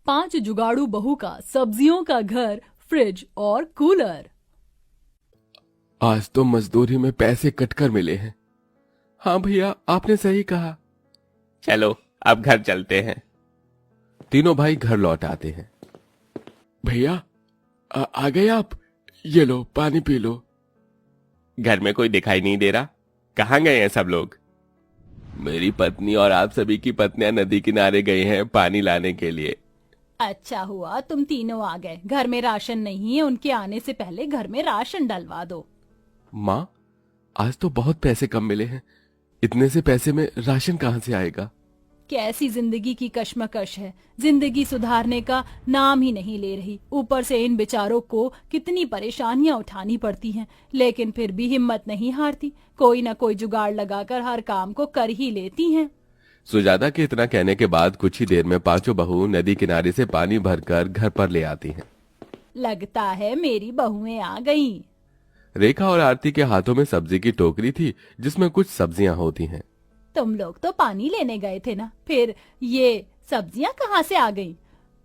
5 जुगाड़ू बहू का सब्जियों का घर, फ्रिज और कूलर। आज तो मजदूरी में पैसे कटकर मिले हैं। हाँ भैया, आपने सही कहा। चलो अब घर चलते हैं। तीनों भाई घर लौट आते हैं। भैया आ गए आप? ये लो पानी पी लो। घर में कोई दिखाई नहीं दे रहा, कहाँ गए हैं सब लोग? मेरी पत्नी और आप सभी की पत्नियां नदी किनारे गए हैं पानी लाने के लिए। अच्छा हुआ तुम तीनों आ गए। घर में राशन नहीं है, उनके आने से पहले घर में राशन डलवा दो। माँ, आज तो बहुत पैसे कम मिले हैं। इतने से पैसे में राशन कहाँ से आएगा? कैसी जिंदगी की कश्मकश है। जिंदगी सुधारने का नाम ही नहीं ले रही। ऊपर से इन बेचारों को कितनी परेशानियां उठानी पड़ती हैं, लेकिन फिर भी हिम्मत नहीं हारती। कोई न कोई जुगाड़ लगाकर हर काम को कर ही लेती हैं। सुजाता के इतना कहने के बाद कुछ ही देर में पांचों बहू नदी किनारे से पानी भरकर घर पर ले आती हैं। लगता है मेरी बहुएं आ गईं। रेखा और आरती के हाथों में सब्जी की टोकरी थी जिसमें कुछ सब्जियां होती हैं। तुम लोग तो पानी लेने गए थे ना, फिर ये सब्जियां कहाँ से आ गईं?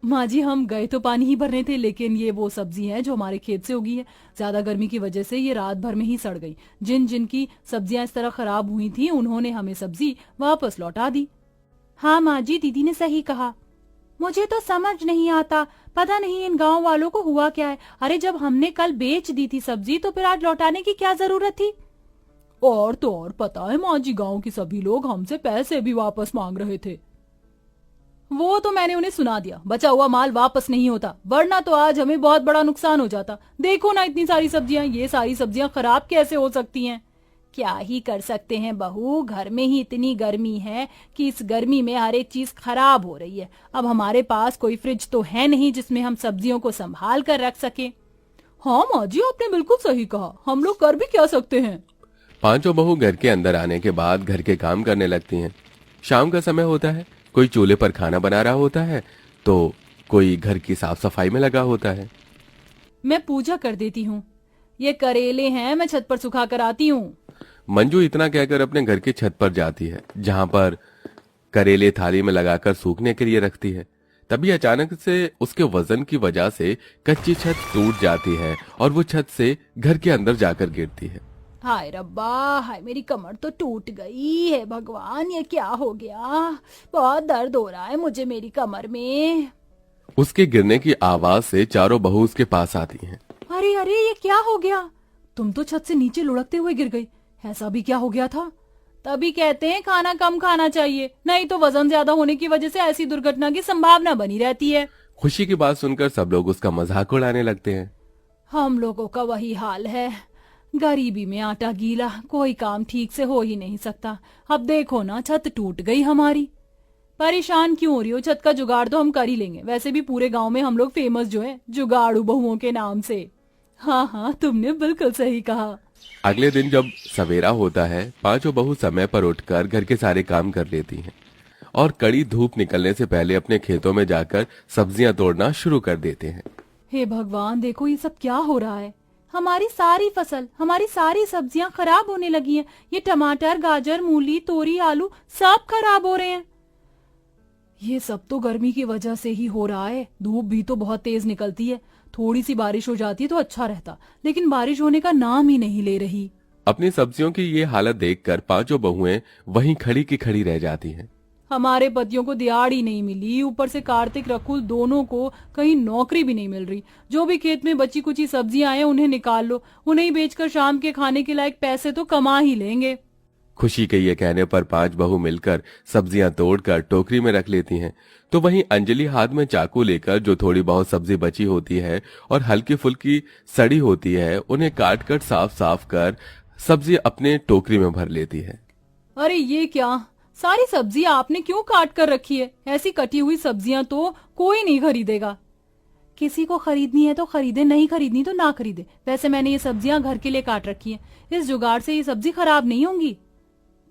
माँ जी, हम गए तो पानी ही भरने थे, लेकिन ये वो सब्जी है जो हमारे खेत से उगी है। ज्यादा गर्मी की वजह से ये रात भर में ही सड़ गई। जिन जिन की सब्जियां इस तरह खराब हुई थी उन्होंने हमें सब्जी वापस लौटा दी। हाँ माँ जी, दीदी ने सही कहा। मुझे तो समझ नहीं आता, पता नहीं इन गांव वालों को हुआ क्या है। अरे जब हमने कल बेच दी थी सब्जी तो फिर आज लौटाने की क्या जरूरत थी? और तो और पता है माँ जी, गांव के सभी लोग हमसे पैसे भी वापस मांग रहे थे। वो तो मैंने उन्हें सुना दिया, बचा हुआ माल वापस नहीं होता, वरना तो आज हमें बहुत बड़ा नुकसान हो जाता। देखो ना इतनी सारी सब्जियां, ये सारी सब्जियां खराब कैसे हो सकती हैं? क्या ही कर सकते हैं बहू, घर में ही इतनी गर्मी है कि इस गर्मी में हर एक चीज खराब हो रही है। अब हमारे पास कोई फ्रिज तो है नहीं जिसमें हम सब्जियों को संभाल कर रख सके। हाँ माँ जी, आपने बिल्कुल सही कहा, हम लोग कर भी क्या सकते हैं। पांचों बहू घर के अंदर आने के बाद घर के काम करने लगती हैं। शाम का समय होता है, कोई चूल्हे पर खाना बना रहा होता है तो कोई घर की साफ सफाई में लगा होता है। मैं पूजा कर देती हूँ। ये करेले हैं, मैं छत पर सुखा कर आती हूँ। मंजू इतना कहकर अपने घर की छत पर जाती है, जहां पर करेले थाली में लगाकर सूखने के लिए रखती है। तभी अचानक से उसके वजन की वजह से कच्ची छत टूट जाती है और वो छत से घर के अंदर जाकर गिरती है। हाय रब्बा, हाय मेरी कमर तो टूट गई है। भगवान, ये क्या हो गया? बहुत दर्द हो रहा है मुझे मेरी कमर में। उसके गिरने की आवाज से चारों बहू उसके पास आती हैं। अरे अरे, ये क्या हो गया? तुम तो छत से नीचे लुढ़कते हुए गिर गई। ऐसा भी क्या हो गया था? तभी कहते हैं खाना कम खाना चाहिए, नहीं तो वजन ज्यादा होने की वजह से ऐसी दुर्घटना की संभावना बनी रहती है। खुशी की बात सुनकर सब लोग उसका मजाक उड़ाने लगते हैं। हम लोगों का वही हाल है, गरीबी में आटा गीला, कोई काम ठीक से हो ही नहीं सकता। अब देखो ना, छत टूट गई हमारी। परेशान क्यों हो रही हो? छत का जुगाड़ तो हम कर ही लेंगे। वैसे भी पूरे गांव में हम लोग फेमस जो है जुगाड़ू बहुओं के नाम से। हाँ हाँ, तुमने बिल्कुल सही कहा। अगले दिन जब सवेरा होता है, पांचों बहू समय पर उठकर घर के सारे काम कर लेती हैं और कड़ी धूप निकलने से पहले अपने खेतों में जाकर सब्जियां तोड़ना शुरू कर देते हैं। हे भगवान, देखो ये सब क्या हो रहा है। हमारी सारी फसल, हमारी सारी सब्जियां खराब होने लगी हैं। ये टमाटर, गाजर, मूली, तोरी, आलू सब खराब हो रहे हैं। ये सब तो गर्मी की वजह से ही हो रहा है। धूप भी तो बहुत तेज निकलती है। थोड़ी सी बारिश हो जाती तो अच्छा रहता, लेकिन बारिश होने का नाम ही नहीं ले रही। अपनी सब्जियों की ये हालत देखकर पांचों बहुएं वहीं खड़ी की खड़ी रह जाती हैं। हमारे पतियों को दिहाड़ ही नहीं मिली, ऊपर से कार्तिक रकुल दोनों को कहीं नौकरी भी नहीं मिल रही। जो भी खेत में बची कुची सब्जियां हैं उन्हें निकाल लो, उन्हें बेचकर शाम के खाने के लायक पैसे तो कमा ही लेंगे। खुशी के ये कहने पर पांच बहू मिलकर सब्जियां तोड़कर टोकरी में रख लेती हैं। तो वहीं अंजलि हाथ में चाकू लेकर जो थोड़ी बहुत सब्जी बची होती है और हल्की फुल्की सड़ी होती है, उन्हें काट कर साफ साफ कर सब्जी अपने टोकरी में भर लेती है। अरे ये क्या, सारी सब्जियां आपने क्यों काट कर रखी है? ऐसी कटी हुई सब्जियां तो कोई नहीं खरीदेगा। किसी को खरीदनी है तो खरीदे, नहीं खरीदनी तो ना खरीदे। वैसे मैंने ये सब्जियां घर के लिए काट रखी है, इस जुगाड़ से ये सब्जी खराब नहीं होंगी।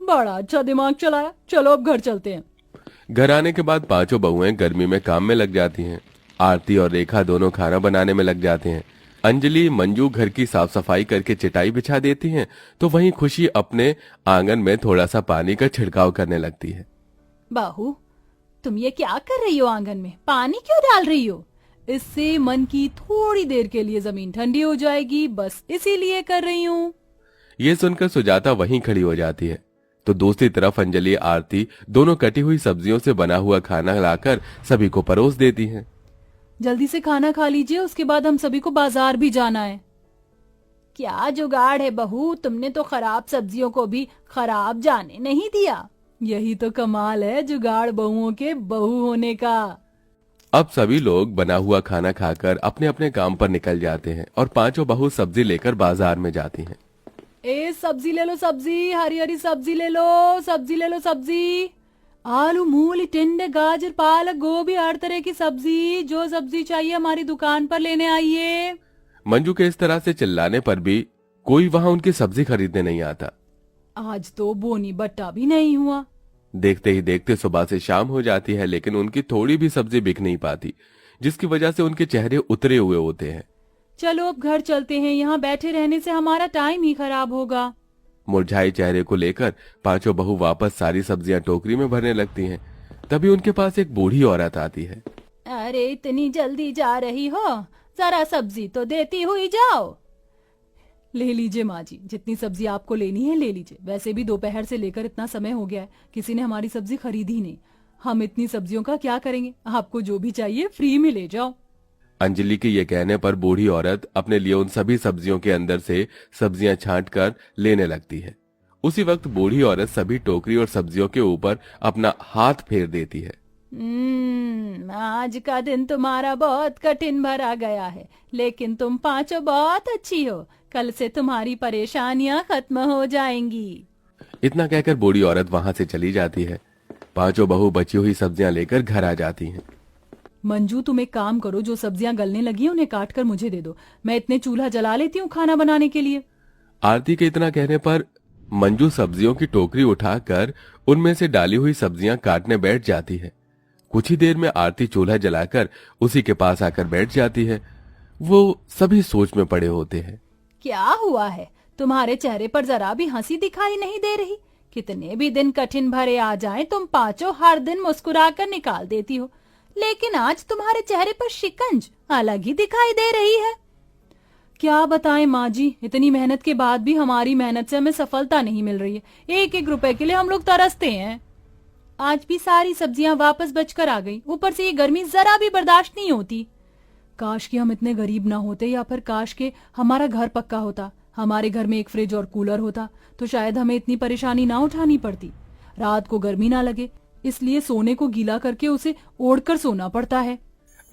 बड़ा अच्छा दिमाग चलाया। चलो अब घर चलते हैं। घर आने के बाद पांचों बहुएं गर्मी में काम में लग जाती हैं। आरती और रेखा दोनों खाना बनाने में लग जाते हैं। अंजलि मंजू घर की साफ सफाई करके चटाई बिछा देती हैं, तो वहीं खुशी अपने आंगन में थोड़ा सा पानी का छिड़काव करने लगती है। बाहू, तुम ये क्या कर रही हो आंगन में? पानी क्यों डाल रही हो? इससे मन की थोड़ी देर के लिए जमीन ठंडी हो जाएगी, बस इसीलिए कर रही हूँ। ये सुनकर सुजाता वहीं खड़ी हो जाती है। तो दूसरी तरफ अंजलि आरती दोनों कटी हुई सब्जियों से बना हुआ खाना लाकर सभी को परोस देती हैं। जल्दी से खाना खा लीजिए, उसके बाद हम सभी को बाजार भी जाना है। क्या जुगाड़ है बहू, तुमने तो खराब सब्जियों को भी खराब जाने नहीं दिया। यही तो कमाल है जुगाड़ बहुओं के बहू होने का। अब सभी लोग बना हुआ खाना खाकर अपने अपने काम पर निकल जाते हैं और पांचों बहू सब्जी लेकर बाजार में जाती हैं। सब्जी ले लो, सब्जी, हरी हरी सब्जी ले लो, सब्जी ले लो, सब्जी, आलू, मूली, टिंडे, गाजर, पालक, गोभी, हर तरह की सब्जी, जो सब्जी चाहिए हमारी दुकान पर लेने आइए। मंजू के इस तरह से चिल्लाने पर भी कोई वहां उनकी सब्जी खरीदने नहीं आता। आज तो बोनी बट्टा भी नहीं हुआ। देखते ही देखते सुबह से शाम हो जाती है, लेकिन उनकी थोड़ी भी सब्जी बिक नहीं पाती, जिसकी वजह से उनके चेहरे उतरे हुए होते हैं। चलो अब घर चलते हैं, यहाँ बैठे रहने से हमारा टाइम ही खराब होगा। मुरझाए चेहरे को लेकर पांचों बहू वापस सारी सब्जियां टोकरी में भरने लगती हैं। तभी उनके पास एक बूढ़ी औरत आती है। अरे इतनी जल्दी जा रही हो, जरा सब्जी तो देती हुई जाओ। ले लीजिए माँ जी, जितनी सब्जी आपको लेनी है ले लीजिए। वैसे भी दोपहर से लेकर इतना समय हो गया है, किसी ने हमारी सब्जी खरीदी नहीं। हम इतनी सब्जियों का क्या करेंगे? आपको जो भी चाहिए फ्री में ले जाओ। अंजलि के ये कहने पर बूढ़ी औरत अपने लिए उन सभी सब्जियों के अंदर से सब्जियां छांट कर लेने लगती है। उसी वक्त बूढ़ी औरत सभी टोकरी और सब्जियों के ऊपर अपना हाथ फेर देती है। आज का दिन तुम्हारा बहुत कठिन भरा गया है, लेकिन तुम पांचों बहुत अच्छी हो। कल से तुम्हारी परेशानियां खत्म हो जाएंगी। इतना कहकर बूढ़ी औरत वहां से चली जाती है। पांचों बहू बची हुई सब्जियां लेकर घर आ जाती हैं। मंजू तुम एक काम करो, जो सब्जियां गलने लगी हैं उन्हें काट कर मुझे दे दो, मैं इतने चूल्हा जला लेती हूँ खाना बनाने के लिए। आरती के इतना कहने पर मंजू सब्जियों की टोकरी उठाकर उनमें से डाली हुई सब्जियां काटने बैठ जाती है। कुछ ही देर में आरती चूल्हा जलाकर उसी के पास आकर बैठ जाती है। वो सभी सोच में पड़े होते हैं। क्या हुआ है? तुम्हारे चेहरे पर जरा भी हंसी दिखाई नहीं दे रही। कितने भी दिन कठिन भरे आ जाएं, तुम पांचों हर दिन मुस्कुराकर निकाल देती हो, लेकिन आज तुम्हारे चेहरे पर शिकंज अलग ही दिखाई दे रही है। क्या बताएं माँ जी, इतनी मेहनत के बाद भी हमारी मेहनत से हमें सफलता नहीं मिल रही है। एक एक रुपए के लिए हम लोग तरसते हैं। आज भी सारी सब्जियां वापस बचकर आ गई, ऊपर से ये गर्मी जरा भी बर्दाश्त नहीं होती। काश कि हम इतने गरीब ना होते, या फिर काश के हमारा घर पक्का होता, हमारे घर में एक फ्रिज और कूलर होता, तो शायद हमें इतनी परेशानी ना उठानी पड़ती। रात को गर्मी ना लगे, इसलिए सोने को गीला करके उसे ओढ़कर सोना पड़ता है।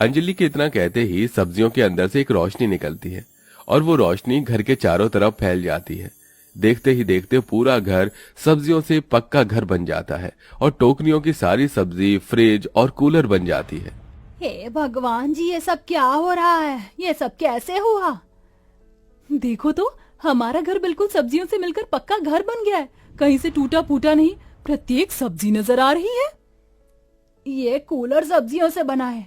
अंजलि के इतना कहते ही सब्जियों के अंदर से एक रोशनी निकलती है और वो रोशनी घर के चारों तरफ फैल जाती है। देखते ही देखते पूरा घर सब्जियों से पक्का घर बन जाता है और टोकरियों की सारी सब्जी फ्रिज और कूलर बन जाती है। हे भगवान जी, ये सब क्या हो रहा है? ये सब कैसे हुआ? देखो तो, हमारा घर बिल्कुल सब्जियों से मिलकर पक्का घर बन गया है। कहीं से टूटा फूटा नहीं, प्रत्येक सब्जी नजर आ रही है। ये कूलर सब्जियों से बना है,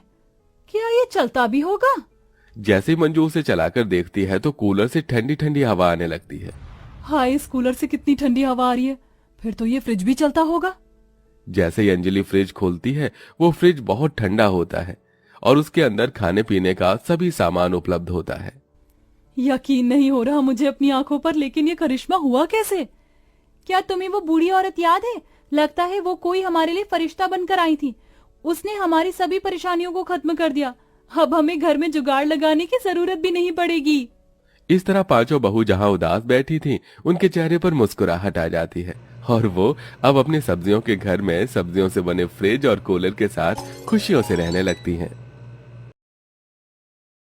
क्या ये चलता भी होगा? जैसे ही मंजू उसे चलाकर देखती है तो कूलर से ठंडी ठंडी हवा आने लगती है। हाय, इस कूलर से कितनी ठंडी हवा आ रही है। फिर तो ये फ्रिज भी चलता होगा। जैसे ही अंजलि फ्रिज खोलती है, वो फ्रिज बहुत ठंडा होता है और उसके अंदर खाने पीने का सभी सामान उपलब्ध होता है। यकीन नहीं हो रहा मुझे अपनी आंखों पर, लेकिन ये करिश्मा हुआ कैसे? क्या तुम्हें वो बूढ़ी औरत याद है? लगता है वो कोई हमारे लिए फरिश्ता बनकर आई थी। उसने हमारी सभी परेशानियों को खत्म कर दिया। अब हमें घर में जुगाड़ लगाने की जरूरत भी नहीं पड़ेगी। इस तरह पांचों बहू जहां उदास बैठी थीं, उनके चेहरे पर मुस्कुराहट आ जाती है और वो अब अपनी सब्जियों के घर में सब्जियों से बने फ्रिज और कूलर के साथ खुशियों से रहने लगती हैं।